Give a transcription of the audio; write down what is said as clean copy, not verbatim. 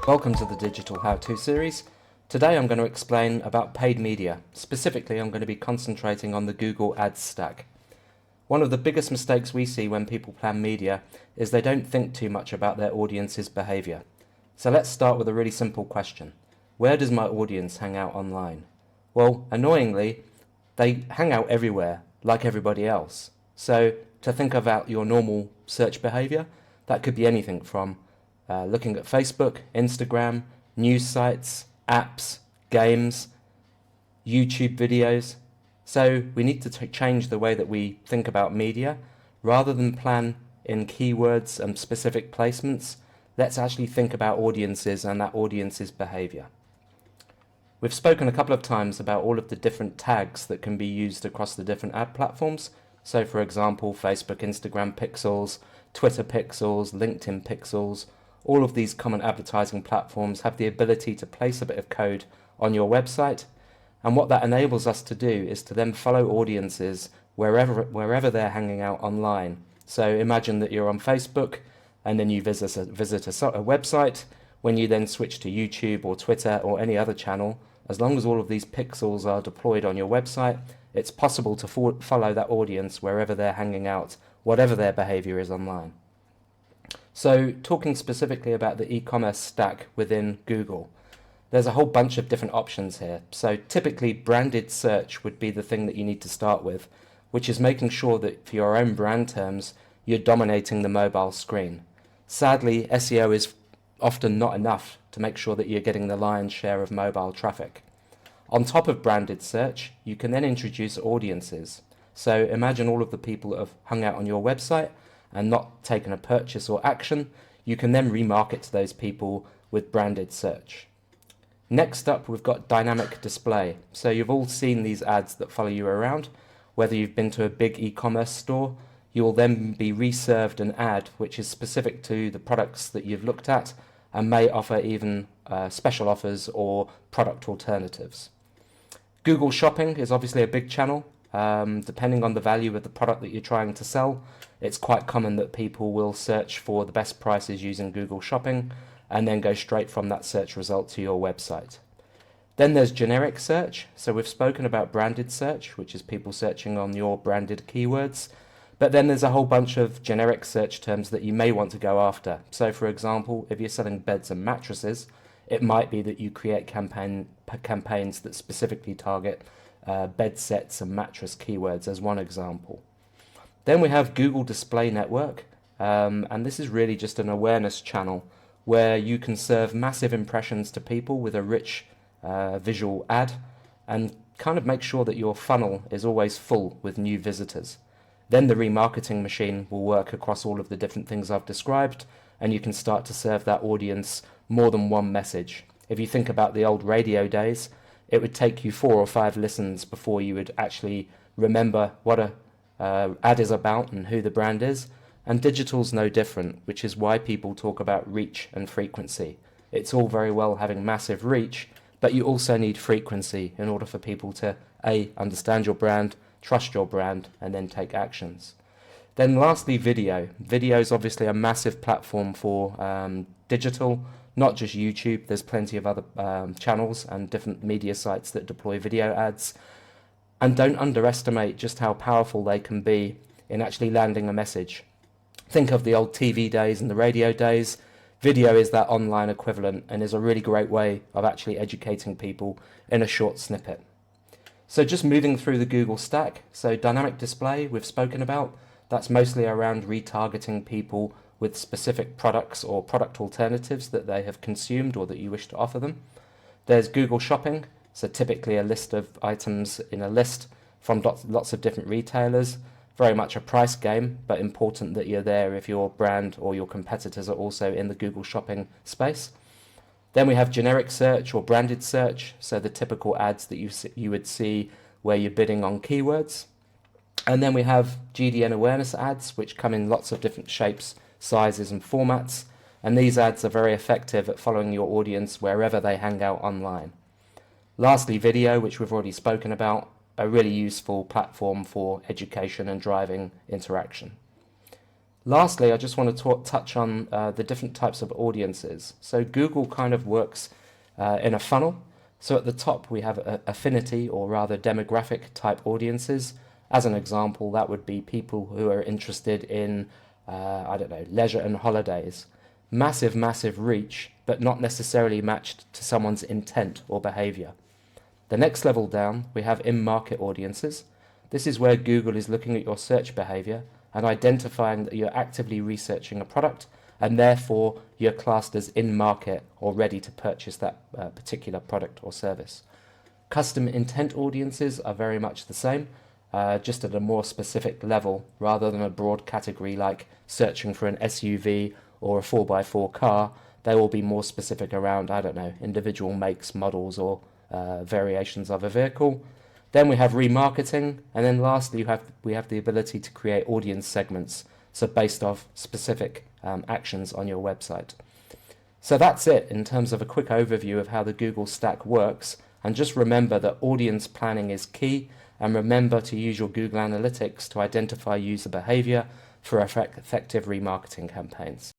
Welcome to the Digital How-To series. Today I'm going to explain about paid media. Specifically, I'm going to be concentrating on the Google Ads stack. One of the biggest mistakes we see when people plan media is they don't think too much about their audience's behavior. So let's start with a really simple question. Where does my audience hang out online? Well, annoyingly, they hang out everywhere, like everybody else. So to think about your normal search behavior, that could be anything from looking at Facebook, Instagram, news sites, apps, games, YouTube videos. So we need to change the way that we think about media. Rather than plan in keywords and specific placements, let's actually think about audiences and that audience's behavior. We've spoken a couple of times about all of the different tags that can be used across the different ad platforms. So for example, Facebook, Instagram pixels, Twitter pixels, LinkedIn pixels, all of these common advertising platforms have the ability to place a bit of code on your website. And what that enables us to do is to then follow audiences wherever they're hanging out online. So imagine that you're on Facebook and then you visit a website. When you then switch to YouTube or Twitter or any other channel, as long as all of these pixels are deployed on your website, it's possible to follow that audience wherever they're hanging out, whatever their behavior is online. So talking specifically about the e-commerce stack within Google, there's a whole bunch of different options here. So typically branded search would be the thing that you need to start with, which is making sure that for your own brand terms, you're dominating the mobile screen. Sadly, SEO is often not enough to make sure that you're getting the lion's share of mobile traffic. On top of branded search, you can then introduce audiences. So imagine all of the people that have hung out on your website and not taken a purchase or action. You can then remarket to those people with branded search. Next up, we've got dynamic display. So you've all seen these ads that follow you around. Whether you've been to a big e-commerce store, you will then be reserved an ad which is specific to the products that you've looked at and may offer even special offers or product alternatives. Google Shopping is obviously a big channel. Depending on the value of the product that you're trying to sell, it's quite common that people will search for the best prices using Google Shopping and then go straight from that search result to your website. Then there's generic search. So we've spoken about branded search, which is people searching on your branded keywords. But then there's a whole bunch of generic search terms that you may want to go after. So for example, if you're selling beds and mattresses, it might be that you create campaigns that specifically target bed sets and mattress keywords as one example. Then we have Google Display Network, and this is really just an awareness channel where you can serve massive impressions to people with a rich visual ad and kind of make sure that your funnel is always full with new visitors. Then the remarketing machine will work across all of the different things I've described, and you can start to serve that audience more than one message. If you think about the old radio days, it would take you 4 or 5 listens before you would actually remember what a ad is about and who the brand is. And digital's no different, which is why people talk about reach and frequency. It's all very well having massive reach, but you also need frequency in order for people to A, understand your brand, trust your brand, and then take actions. Then lastly, video. Video is obviously a massive platform for digital, not just YouTube. There's plenty of other channels and different media sites that deploy video ads. And don't underestimate just how powerful they can be in actually landing a message. Think of the old TV days and the radio days. Video is that online equivalent and is a really great way of actually educating people in a short snippet. So just moving through the Google stack. So dynamic display we've spoken about. That's mostly around retargeting people with specific products or product alternatives that they have consumed or that you wish to offer them. There's Google Shopping. So typically a list of items in a list from lots of different retailers. Very much a price game, but important that you're there if your brand or your competitors are also in the Google Shopping space. Then we have generic search or branded search, so the typical ads that you would see where you're bidding on keywords. And then we have GDN awareness ads, which come in lots of different shapes, sizes and formats. And these ads are very effective at following your audience wherever they hang out online. Lastly, video, which we've already spoken about, a really useful platform for education and driving interaction. Lastly, I just want to touch on the different types of audiences. So Google kind of works in a funnel. So at the top we have affinity, or rather demographic type audiences. As an example, that would be people who are interested in, I don't know, leisure and holidays. Massive reach, but not necessarily matched to someone's intent or behavior. The next level down, we have in-market audiences. This is where Google is looking at your search behavior and identifying that you're actively researching a product, and therefore you're classed as in-market or ready to purchase that particular product or service. Custom intent audiences are very much the same, just at a more specific level rather than a broad category like searching for an SUV or a 4x4 car. They will be more specific around, I don't know, individual makes, models, or variations of a vehicle. Then we have remarketing, and then lastly we have the ability to create audience segments, so based off specific actions on your website. So that's it in terms of a quick overview of how the Google stack works, and just remember that audience planning is key, and remember to use your Google Analytics to identify user behavior for effective remarketing campaigns.